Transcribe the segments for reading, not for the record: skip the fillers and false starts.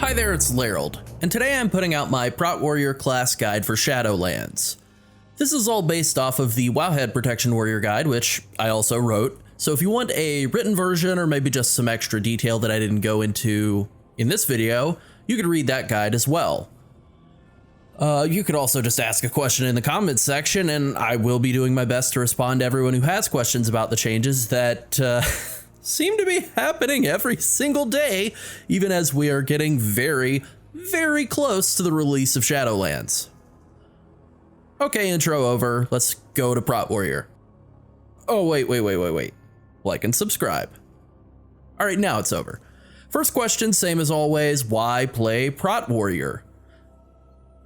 Hi there, it's Llarold, and today I'm putting out my Prot Warrior class guide for Shadowlands. This is all based off of the Wowhead Protection Warrior guide, which I also wrote, so if you want a written version or maybe just some extra detail that I didn't go into in this video, you could read that guide as well. You could also just ask a question in the comments section, and I will be doing my best to respond to everyone who has questions about the changes that seem to be happening every single day, even as we are getting very, very close to the release of Shadowlands. Okay, intro over. Let's go to Prot Warrior. Oh, wait. Like and subscribe. All right, now it's over. First question, same as always, why play Prot Warrior?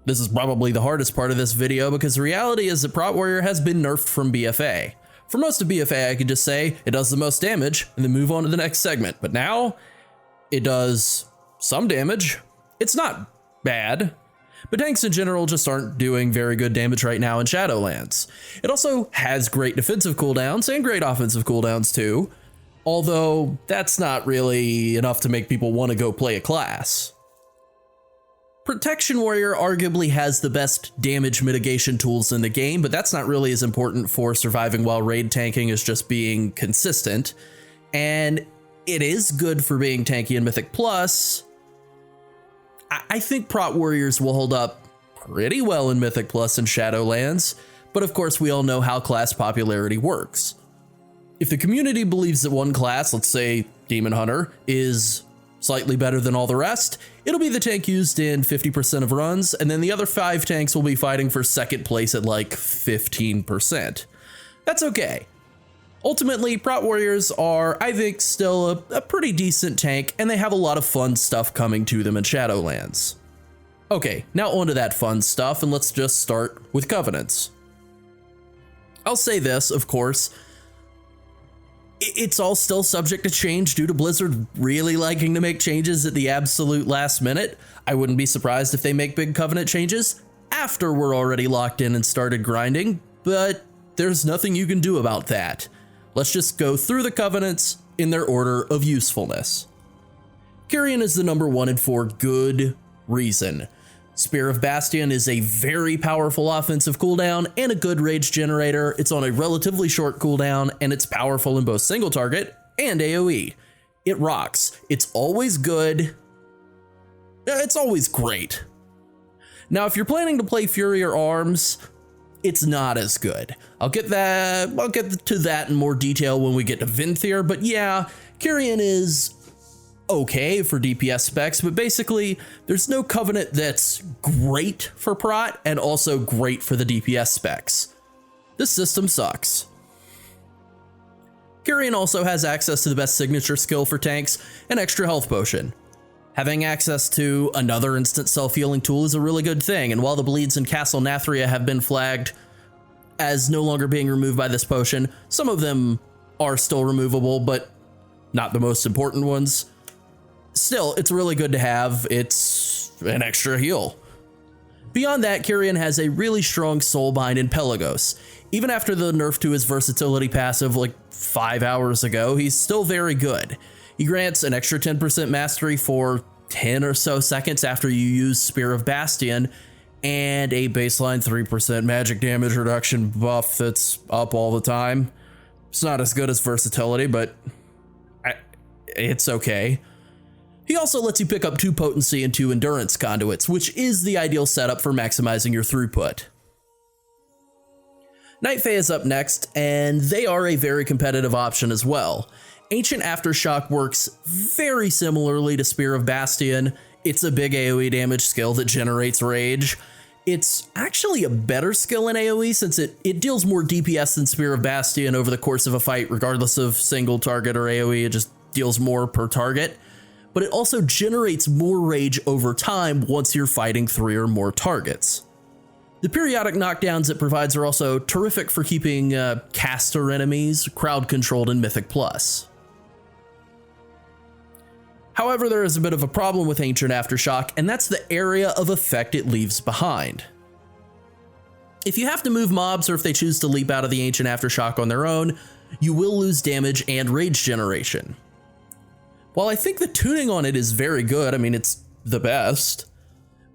This is probably the hardest part of this video because the reality is that Prot Warrior has been nerfed from BFA. For most of BFA, I could just say it does the most damage and then move on to the next segment. But now it does some damage. It's not bad, but tanks in general just aren't doing very good damage right now in Shadowlands. It also has great defensive cooldowns and great offensive cooldowns too, although that's not really enough to make people want to go play a class. Protection Warrior arguably has the best damage mitigation tools in the game, but that's not really as important for surviving while raid tanking as just being consistent. And it is good for being tanky in Mythic Plus. I think Prot Warriors will hold up pretty well in Mythic Plus and Shadowlands, but of course we all know how class popularity works. If the community believes that one class, let's say Demon Hunter, is slightly better than all the rest, it'll be the tank used in 50% of runs, and then the other 5 tanks will be fighting for second place at like 15%. That's okay. Ultimately, Prot Warriors are, I think, still a pretty decent tank, and they have a lot of fun stuff coming to them in Shadowlands. Okay, now onto that fun stuff, and let's just start with Covenants. I'll say this, of course, it's all still subject to change due to Blizzard really liking to make changes at the absolute last minute. I wouldn't be surprised if they make big Covenant changes after we're already locked in and started grinding, but there's nothing you can do about that. Let's just go through the Covenants in their order of usefulness. Kyrian is the number 1 and for good reason. Spear of Bastion is a very powerful offensive cooldown and a good rage generator. It's on a relatively short cooldown and it's powerful in both single target and AoE. It rocks. It's always good. It's always great. Now, if you're planning to play Fury or Arms, it's not as good. I'll get to that in more detail when we get to Venthyr, but yeah, Kyrian is okay for DPS specs, but basically there's no Covenant that's great for Prot and also great for the DPS specs. This system sucks. Kyrian also has access to the best signature skill for tanks, an extra health potion. Having access to another instant self-healing tool is a really good thing, and while the bleeds in Castle Nathria have been flagged as no longer being removed by this potion, some of them are still removable, but not the most important ones. Still, it's really good to have. It's an extra heal. Beyond that, Kyrian has a really strong soulbind in Pelagos. Even after the nerf to his versatility passive like 5 hours ago, he's still very good. He grants an extra 10% mastery for 10 or so seconds after you use Spear of Bastion, and a baseline 3% magic damage reduction buff that's up all the time. It's not as good as versatility, but it's okay. He also lets you pick up 2 potency and 2 endurance conduits, which is the ideal setup for maximizing your throughput. Night Fae is up next, and they are a very competitive option as well. Ancient Aftershock works very similarly to Spear of Bastion. It's a big AoE damage skill that generates rage. It's actually a better skill in AoE since it deals more DPS than Spear of Bastion over the course of a fight, regardless of single target or AoE, it just deals more per target. But it also generates more rage over time once you're fighting 3 or more targets. The periodic knockdowns it provides are also terrific for keeping caster enemies crowd controlled in Mythic Plus. However, there is a bit of a problem with Ancient Aftershock, and that's the area of effect it leaves behind. If you have to move mobs or if they choose to leap out of the Ancient Aftershock on their own, you will lose damage and rage generation. While I think the tuning on it is very good, I mean, it's the best.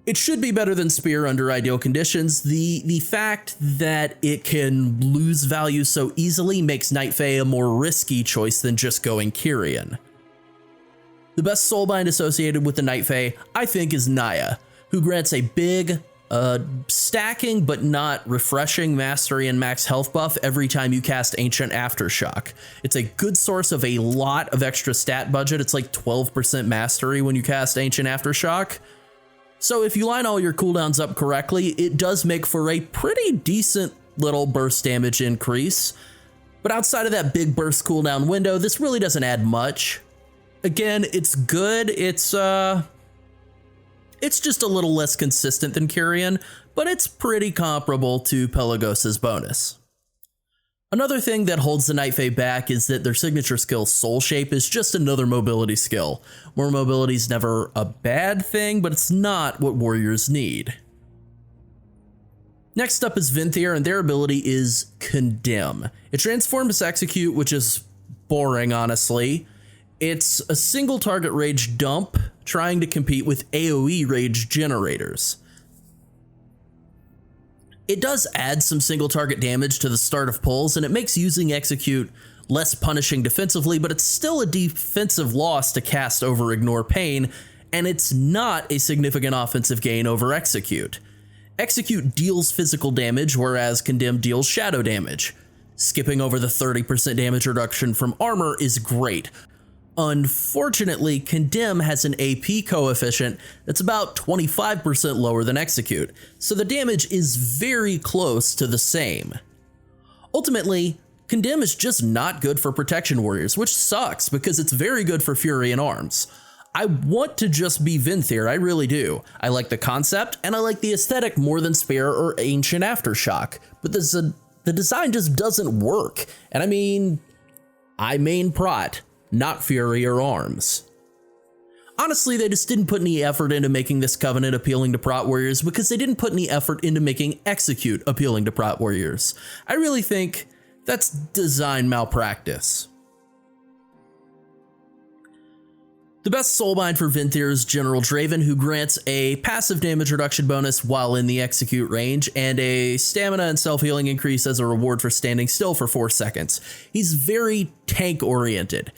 It should be better than Spear under ideal conditions. The fact that it can lose value so easily makes Night Fae a more risky choice than just going Kyrian. The best soulbind associated with the Night Fae, I think, is Naya, who grants a big, stacking but not refreshing mastery and max health buff every time you cast Ancient Aftershock. It's a good source of a lot of extra stat budget. It's like 12% mastery when you cast Ancient Aftershock. So if you line all your cooldowns up correctly, it does make for a pretty decent little burst damage increase. But outside of that big burst cooldown window, this really doesn't add much. Again, it's good. It's just a little less consistent than Kyrian, but it's pretty comparable to Pelagos's bonus. Another thing that holds the Night Fae back is that their signature skill, Soul Shape, is just another mobility skill. More mobility is never a bad thing, but it's not what warriors need. Next up is Venthyr, and their ability is Condemn. It transforms Execute, which is boring, honestly. It's a single target rage dump, trying to compete with AoE rage generators. It does add some single target damage to the start of pulls, and it makes using Execute less punishing defensively, but it's still a defensive loss to cast over Ignore Pain, and it's not a significant offensive gain over Execute. Execute deals physical damage, whereas Condemn deals shadow damage. Skipping over the 30% damage reduction from armor is great. Unfortunately, Condemn has an AP coefficient that's about 25% lower than Execute, so the damage is very close to the same. Ultimately, Condemn is just not good for Protection Warriors, which sucks because it's very good for Fury and Arms. I want to just be Venthyr, I really do. I like the concept, and I like the aesthetic more than Spare or Ancient Aftershock, but the design just doesn't work. And I mean, I main Prot, not Fury or Arms. Honestly, they just didn't put any effort into making this Covenant appealing to Prot Warriors because they didn't put any effort into making Execute appealing to Prot Warriors. I really think that's design malpractice. The best soulbind for Venthyr is General Draven, who grants a passive damage reduction bonus while in the Execute range, and a stamina and self-healing increase as a reward for standing still for 4 seconds. He's very tank-oriented.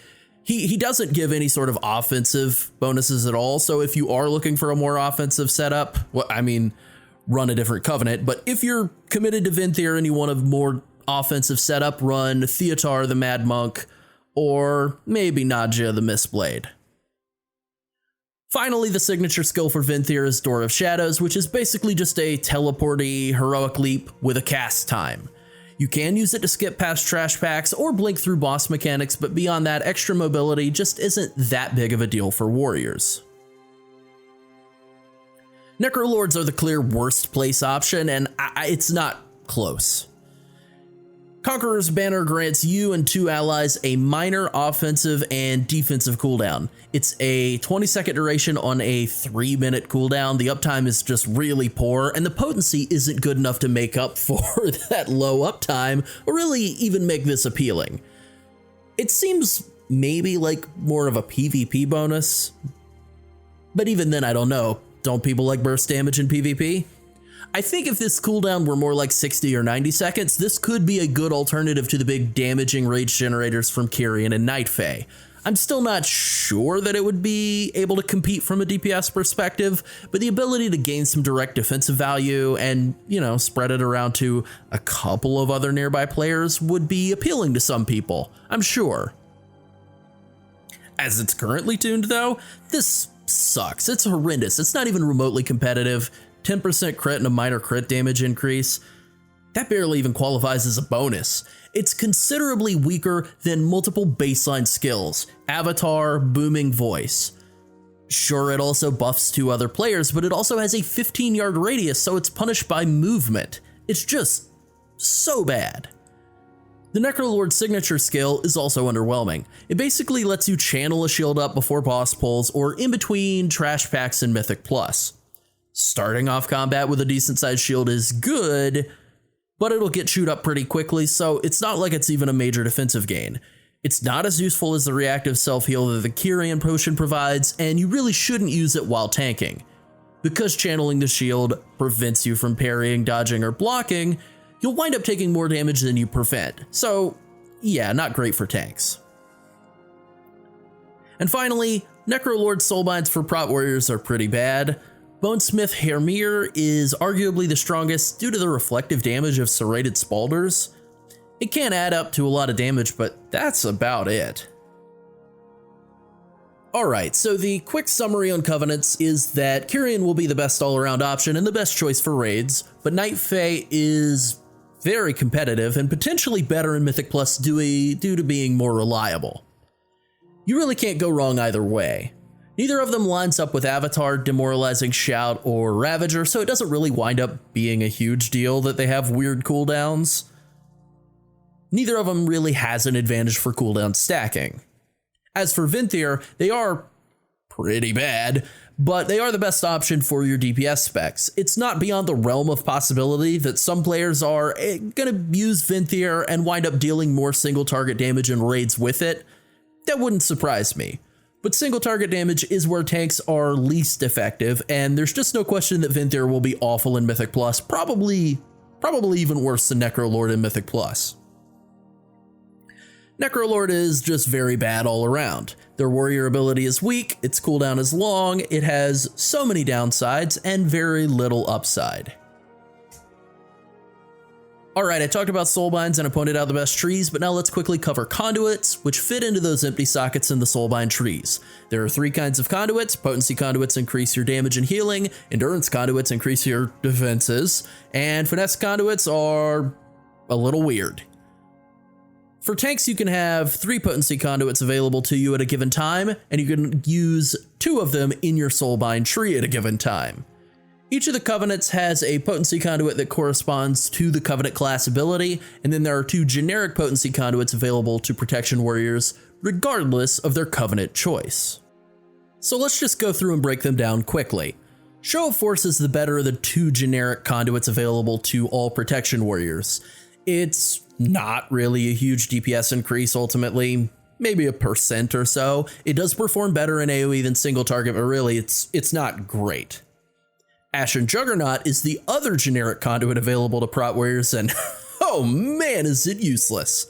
He doesn't give any sort of offensive bonuses at all, so if you are looking for a more offensive setup, well, I mean, run a different Covenant, but if you're committed to Venthyr and you want a more offensive setup, run Theotar the Mad Monk, or maybe Nadja the Mistblade. Finally, the signature skill for Venthyr is Door of Shadows, which is basically just a teleporty heroic leap with a cast time. You can use it to skip past trash packs or blink through boss mechanics, but beyond that, extra mobility just isn't that big of a deal for warriors. Necrolords are the clear worst place option, and it's not close. Conqueror's Banner grants you and 2 allies a minor offensive and defensive cooldown. It's a 20-second duration on a 3-minute cooldown. The uptime is just really poor, and the potency isn't good enough to make up for that low uptime or really even make this appealing. It seems maybe like more of a PvP bonus, but even then I don't know. Don't people like burst damage in PvP? I think if this cooldown were more like 60 or 90 seconds, this could be a good alternative to the big damaging rage generators from Kyrian and Night Fae. I'm still not sure that it would be able to compete from a DPS perspective, but the ability to gain some direct defensive value and, you know, spread it around to a couple of other nearby players would be appealing to some people, I'm sure. As it's currently tuned though, this sucks. It's horrendous. It's not even remotely competitive. 10% crit and a minor crit damage increase. That barely even qualifies as a bonus. It's considerably weaker than multiple baseline skills, Avatar, Booming Voice. Sure, it also buffs 2 other players, but it also has a 15-yard radius, so it's punished by movement. It's just so bad. The Necrolord signature skill is also underwhelming. It basically lets you channel a shield up before boss pulls or in between trash packs and Mythic Plus. Starting off combat with a decent sized shield is good, but it'll get chewed up pretty quickly, so it's not like it's even a major defensive gain. It's not as useful as the reactive self-heal that the Kyrian potion provides, and you really shouldn't use it while tanking. Because channeling the shield prevents you from parrying, dodging, or blocking, you'll wind up taking more damage than you prevent. So yeah, not great for tanks. And finally, Necrolord Soulbinds for Prot Warriors are pretty bad. Bonesmith Hermir is arguably the strongest due to the reflective damage of serrated spalders. It can add up to a lot of damage, but that's about it. Alright, so the quick summary on Covenants is that Kyrian will be the best all-around option and the best choice for raids, but Night Fae is very competitive and potentially better in Mythic Plus due to being more reliable. You really can't go wrong either way. Neither of them lines up with Avatar, Demoralizing Shout, or Ravager, so it doesn't really wind up being a huge deal that they have weird cooldowns. Neither of them really has an advantage for cooldown stacking. As for Venthyr, they are pretty bad, but they are the best option for your DPS specs. It's not beyond the realm of possibility that some players are gonna use Venthyr and wind up dealing more single target damage in raids with it. That wouldn't surprise me. But single target damage is where tanks are least effective, and there's just no question that Venthyr will be awful in Mythic Plus, probably even worse than Necrolord in Mythic Plus. Necrolord is just very bad all around. Their warrior ability is weak, its cooldown is long, it has so many downsides, and very little upside. Alright, I talked about Soulbinds and I pointed out the best trees, but now let's quickly cover Conduits, which fit into those empty sockets in the Soulbind trees. There are 3 kinds of Conduits. Potency Conduits increase your damage and healing, Endurance Conduits increase your defenses, and Finesse Conduits are a little weird. For tanks, you can have 3 Potency Conduits available to you at a given time, and you can use 2 of them in your Soulbind tree at a given time. Each of the Covenants has a Potency Conduit that corresponds to the Covenant class ability, and then there are 2 generic Potency Conduits available to Protection Warriors, regardless of their Covenant choice. So let's just go through and break them down quickly. Show of Force is the better of the 2 generic conduits available to all Protection Warriors. It's not really a huge DPS increase ultimately, maybe a % or so. It does perform better in AoE than single target, but really it's not great. Ashen Juggernaut is the other generic conduit available to Prot Warriors, and oh man, is it useless.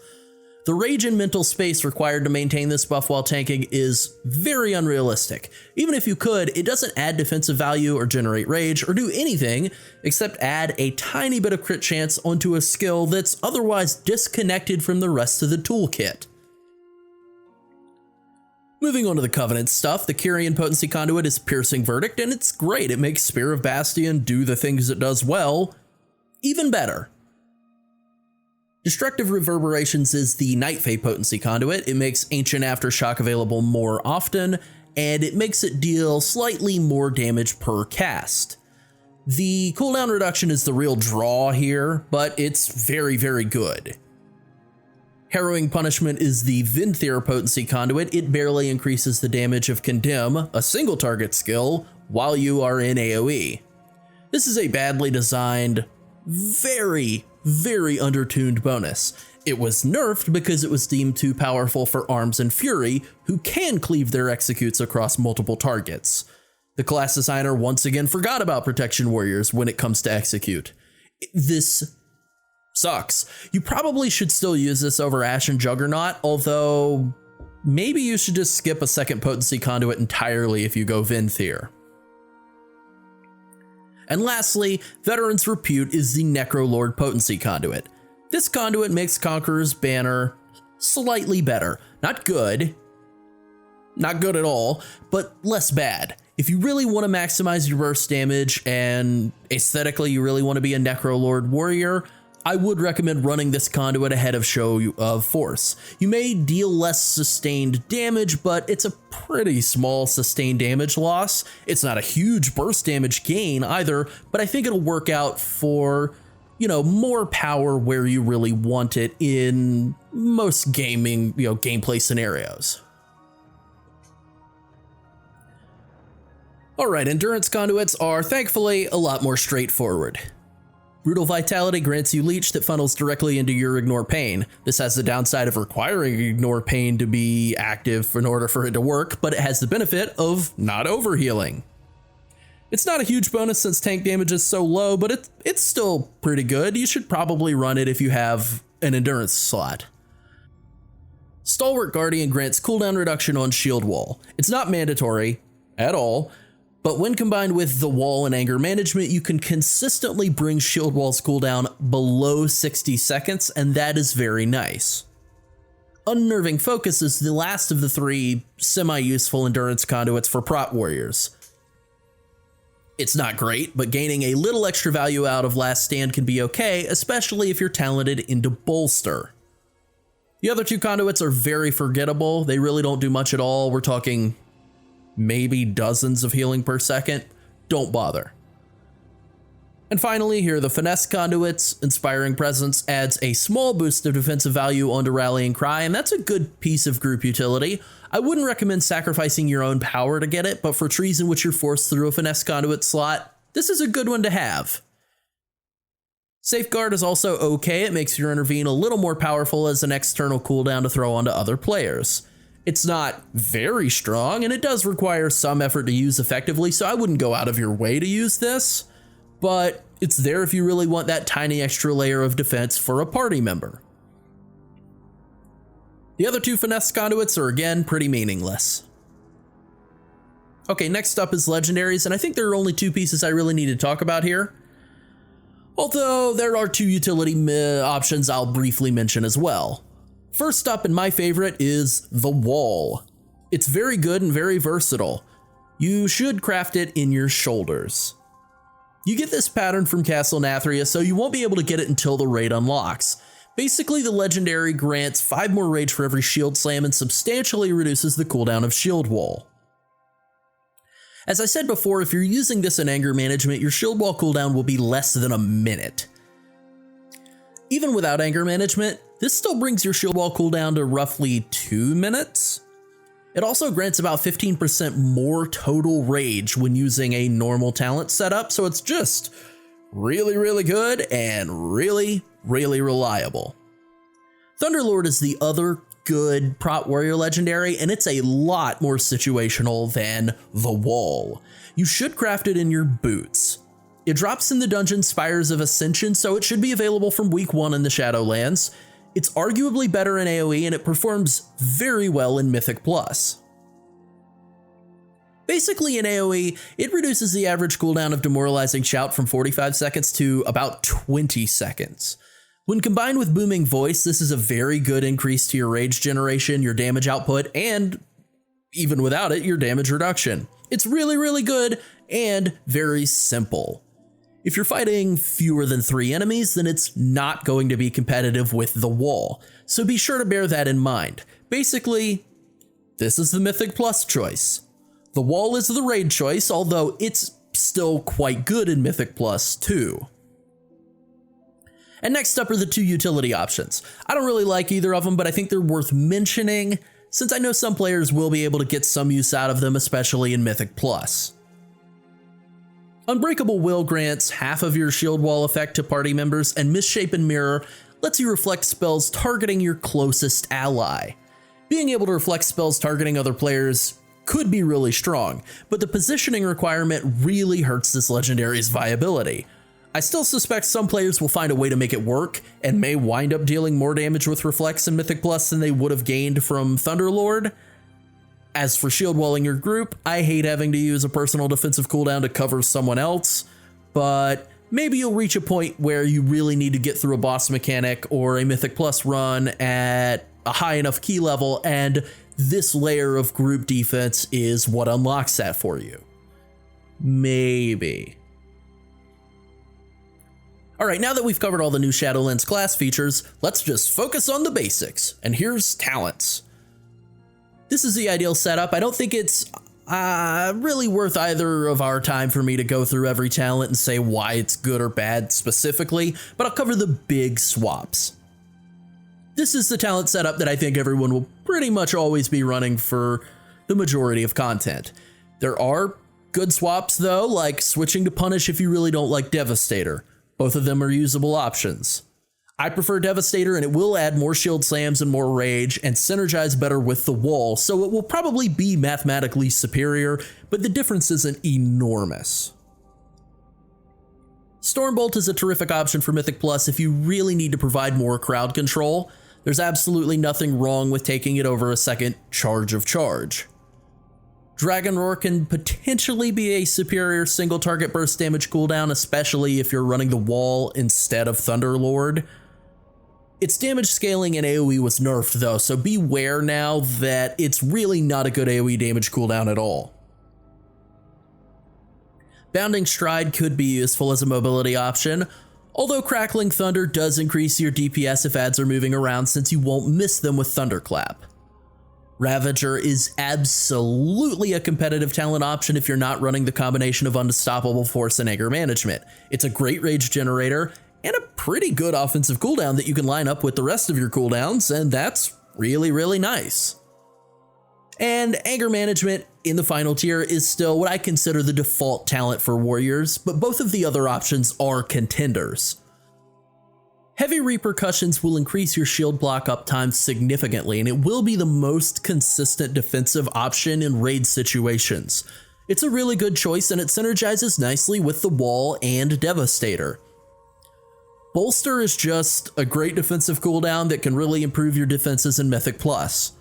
The rage and mental space required to maintain this buff while tanking is very unrealistic. Even if you could, it doesn't add defensive value or generate rage or do anything except add a tiny bit of crit chance onto a skill that's otherwise disconnected from the rest of the toolkit. Moving on to the Covenant stuff, the Kyrian Potency Conduit is Piercing Verdict, and it's great. It makes Spear of Bastion do the things it does well, even better. Destructive Reverberations is the Night Fae Potency Conduit. It makes Ancient Aftershock available more often, and it makes it deal slightly more damage per cast. The cooldown reduction is the real draw here, but it's very, very good. Harrowing Punishment is the Venthyr Potency Conduit. It barely increases the damage of Condemn, a single target skill, while you are in AoE. This is a badly designed, very undertuned bonus. It was nerfed because it was deemed too powerful for Arms and Fury, who can cleave their executes across multiple targets. The class designer once again forgot about Protection Warriors when it comes to execute. This sucks. You probably should still use this over Ashen Juggernaut, although maybe you should just skip a second Potency Conduit entirely if you go Venthyr. And lastly, Veteran's Repute is the Necrolord Potency Conduit. This conduit makes Conqueror's Banner slightly better. Not good at all, but less bad. If you really want to maximize your burst damage and aesthetically you really want to be a Necrolord warrior, I would recommend running this conduit ahead of Show of Force. You may deal less sustained damage, but it's a pretty small sustained damage loss. It's not a huge burst damage gain either, but I think it'll work out for, you know, more power where you really want it in most gaming, gameplay scenarios. All right, endurance conduits are thankfully a lot more straightforward. Brutal Vitality grants you leech that funnels directly into your Ignore Pain. This has the downside of requiring Ignore Pain to be active in order for it to work, but it has the benefit of not overhealing. It's not a huge bonus since tank damage is so low, but it's still pretty good. You should probably run it if you have an endurance slot. Stalwart Guardian grants cooldown reduction on Shield Wall. It's not mandatory at all, but when combined with the wall and anger management, you can consistently bring Shield Wall's cooldown below 60 seconds, and that is very nice. Unnerving Focus is the last of the 3 semi-useful endurance conduits for Prot Warriors. It's not great, but gaining a little extra value out of Last Stand can be okay, especially if you're talented into Bolster. The other 2 conduits are very forgettable. They really don't do much at all. We're talking maybe dozens of healing per second. Don't bother. And finally, here are the finesse conduits. Inspiring Presence adds a small boost of defensive value onto Rallying Cry, and that's a good piece of group utility. I wouldn't recommend sacrificing your own power to get it, but for trees in which you're forced through a finesse conduit slot, this is a good one to have. Safeguard is also okay. It makes your intervene a little more powerful as an external cooldown to throw onto other players. It's not very strong, and it does require some effort to use effectively, so I wouldn't go out of your way to use this, but it's there if you really want that tiny extra layer of defense for a party member. The other 2 finesse conduits are again pretty meaningless. Okay, next up is Legendaries, and I think there are only 2 pieces I really need to talk about here. Although there are 2 utility options I'll briefly mention as well. First up, and my favorite, is the Wall. It's very good and very versatile. You should craft it in your shoulders. You get this pattern from Castle Nathria, so you won't be able to get it until the raid unlocks. Basically, the legendary grants 5 more rage for every shield slam and substantially reduces the cooldown of Shield Wall. As I said before, if you're using this in anger management, your Shield Wall cooldown will be less than a minute. Even without anger management, this still brings your Shield Wall cooldown to roughly 2 minutes. It also grants about 15% more total rage when using a normal talent setup, so it's just really, really good and really, really reliable. Thunderlord is the other good Prot Warrior legendary, and it's a lot more situational than the Wall. You should craft it in your boots. It drops in the Dungeon Spires of Ascension, so it should be available from week 1 in the Shadowlands. It's arguably better in AoE, and it performs very well in Mythic Plus. Basically in AoE, it reduces the average cooldown of Demoralizing Shout from 45 seconds to about 20 seconds. When combined with Booming Voice, this is a very good increase to your rage generation, your damage output, and even without it, your damage reduction. It's really, really good and very simple. If you're fighting fewer than 3 enemies, then it's not going to be competitive with the Wall, so be sure to bear that in mind. Basically, this is the Mythic Plus choice. The Wall is the raid choice, although it's still quite good in Mythic Plus too. And next up are the 2 utility options. I don't really like either of them, but I think they're worth mentioning, since I know some players will be able to get some use out of them, especially in Mythic Plus. Unbreakable Will grants half of your Shield Wall effect to party members, and Misshapen Mirror lets you reflect spells targeting your closest ally. Being able to reflect spells targeting other players could be really strong, but the positioning requirement really hurts this legendary's viability. I still suspect some players will find a way to make it work, and may wind up dealing more damage with Reflex in Mythic Plus than they would have gained from Thunderlord. As for shield walling your group, I hate having to use a personal defensive cooldown to cover someone else, but maybe you'll reach a point where you really need to get through a boss mechanic or a Mythic Plus run at a high enough key level, and this layer of group defense is what unlocks that for you. Maybe. Alright, now that we've covered all the new Shadowlands class features, let's just focus on the basics, and here's talents. This is the ideal setup. I don't think it's really worth either of our time for me to go through every talent and say why it's good or bad specifically, but I'll cover the big swaps. This is the talent setup that I think everyone will pretty much always be running for the majority of content. There are good swaps though, like switching to Punish if you really don't like Devastator. Both of them are usable options. I prefer Devastator, and it will add more shield slams and more rage and synergize better with the wall, so it will probably be mathematically superior, but the difference isn't enormous. Stormbolt is a terrific option for Mythic Plus if you really need to provide more crowd control. There's absolutely nothing wrong with taking it over a second Charge of Charge. Dragon Roar can potentially be a superior single target burst damage cooldown, especially if you're running the wall instead of Thunderlord. Its damage scaling in AoE was nerfed though, so beware now that it's really not a good AoE damage cooldown at all. Bounding Stride could be useful as a mobility option, although Crackling Thunder does increase your DPS if ads are moving around since you won't miss them with Thunderclap. Ravager is absolutely a competitive talent option if you're not running the combination of Unstoppable Force and Anger Management. It's a great rage generator and a pretty good offensive cooldown that you can line up with the rest of your cooldowns, and that's really, really nice. And Anger Management in the final tier is still what I consider the default talent for warriors, but both of the other options are contenders. Heavy Repercussions will increase your shield block uptime significantly, and it will be the most consistent defensive option in raid situations. It's a really good choice, and it synergizes nicely with the wall and Devastator. Bolster is just a great defensive cooldown that can really improve your defenses in Mythic Plus.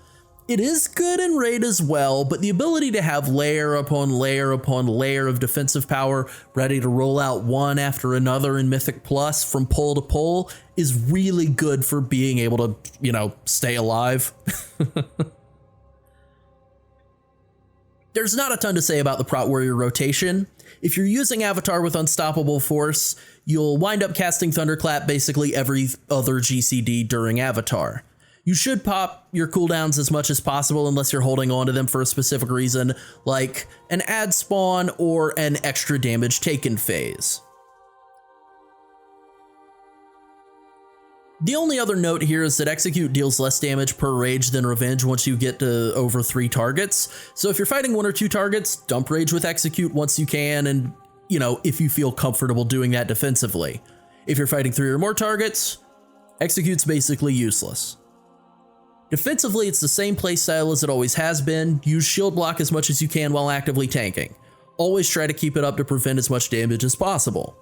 It is good in raid as well, but the ability to have layer upon layer upon layer of defensive power ready to roll out one after another in Mythic Plus from pole to pole is really good for being able to, stay alive. There's not a ton to say about the Prot Warrior rotation. If you're using Avatar with Unstoppable Force, you'll wind up casting Thunderclap basically every other GCD during Avatar. You should pop your cooldowns as much as possible unless you're holding on to them for a specific reason, like an ad spawn or an extra damage taken phase. The only other note here is that Execute deals less damage per rage than Revenge once you get to over 3 targets. So if you're fighting 1 or 2 targets, dump rage with Execute once you can, and if you feel comfortable doing that defensively. If you're fighting 3 or more targets, Execute's basically useless. Defensively, it's the same playstyle as it always has been. Use shield block as much as you can while actively tanking. Always try to keep it up to prevent as much damage as possible.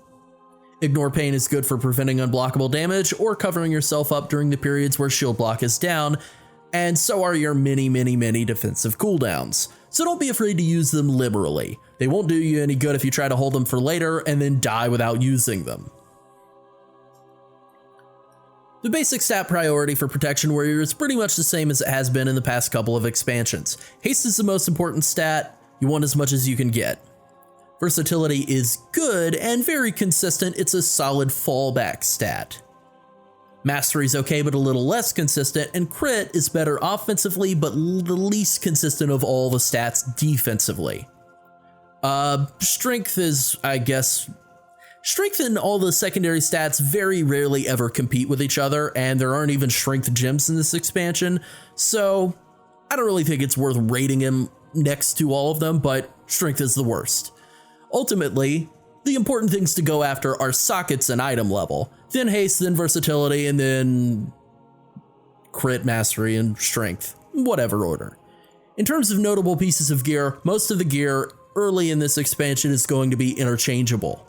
Ignore Pain is good for preventing unblockable damage or covering yourself up during the periods where shield block is down, and so are your many defensive cooldowns. So don't be afraid to use them liberally. They won't do you any good if you try to hold them for later and then die without using them. The basic stat priority for Protection Warrior is pretty much the same as it has been in the past couple of expansions. Haste is the most important stat. You want as much as you can get. Versatility is good and very consistent. It's a solid fallback stat. Mastery is okay but a little less consistent, and Crit is better offensively but the least consistent of all the stats defensively. Strength is, Strength and all the secondary stats very rarely ever compete with each other, and there aren't even strength gems in this expansion, so I don't really think it's worth rating him next to all of them, but strength is the worst. Ultimately, the important things to go after are sockets and item level, then haste, then versatility, and then crit, mastery, and strength, whatever order. In terms of notable pieces of gear, most of the gear early in this expansion is going to be interchangeable.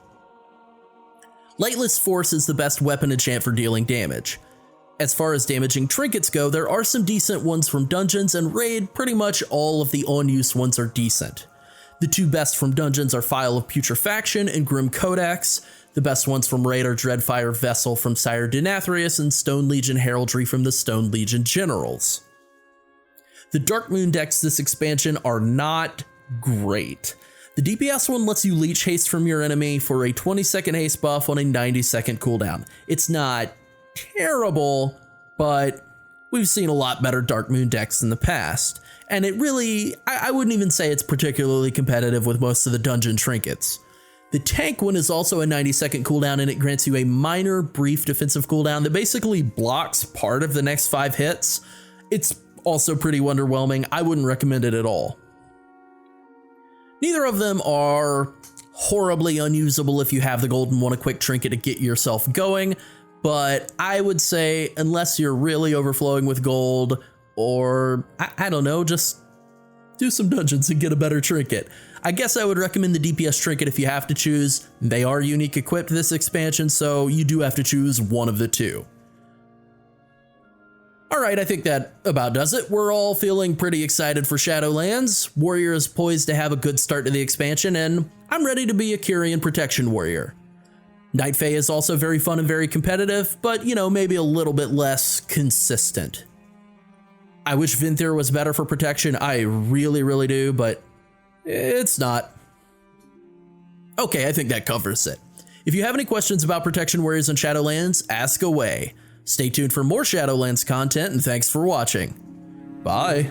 Lightless Force is the best weapon enchant for dealing damage. As far as damaging trinkets go, there are some decent ones from dungeons, and raid, pretty much all of the on-use ones are decent. The 2 best from dungeons are Phial of Putrefaction and Grim Codex. The best ones from raid are Dreadfire Vessel from Sire Denathrius and Stone Legion Heraldry from the Stone Legion Generals. The Dark Moon decks this expansion are not great. The DPS one lets you leech haste from your enemy for a 20-second haste buff on a 90-second cooldown. It's not terrible, but we've seen a lot better Dark Moon decks in the past. And it really, I wouldn't even say it's particularly competitive with most of the dungeon trinkets. The tank one is also a 90-second cooldown, and it grants you a minor brief defensive cooldown that basically blocks part of the next 5 hits. It's also pretty underwhelming. I wouldn't recommend it at all. Neither of them are horribly unusable if you have the gold and want a quick trinket to get yourself going. But I would say unless you're really overflowing with gold, or I don't know, just do some dungeons and get a better trinket. I guess I would recommend the DPS trinket if you have to choose. They are unique equipped this expansion, so you do have to choose one of the two. All right, I think that about does it. We're all feeling pretty excited for Shadowlands. Warrior is poised to have a good start to the expansion, and I'm ready to be a Kyrian protection warrior. Night Fae is also very fun and very competitive, but you know, maybe a little bit less consistent. I wish Vinthyr was better for protection. I really, really do, but it's not. Okay, I think that covers it. If you have any questions about protection warriors in Shadowlands, ask away. Stay tuned for more Shadowlands content, and thanks for watching. Bye.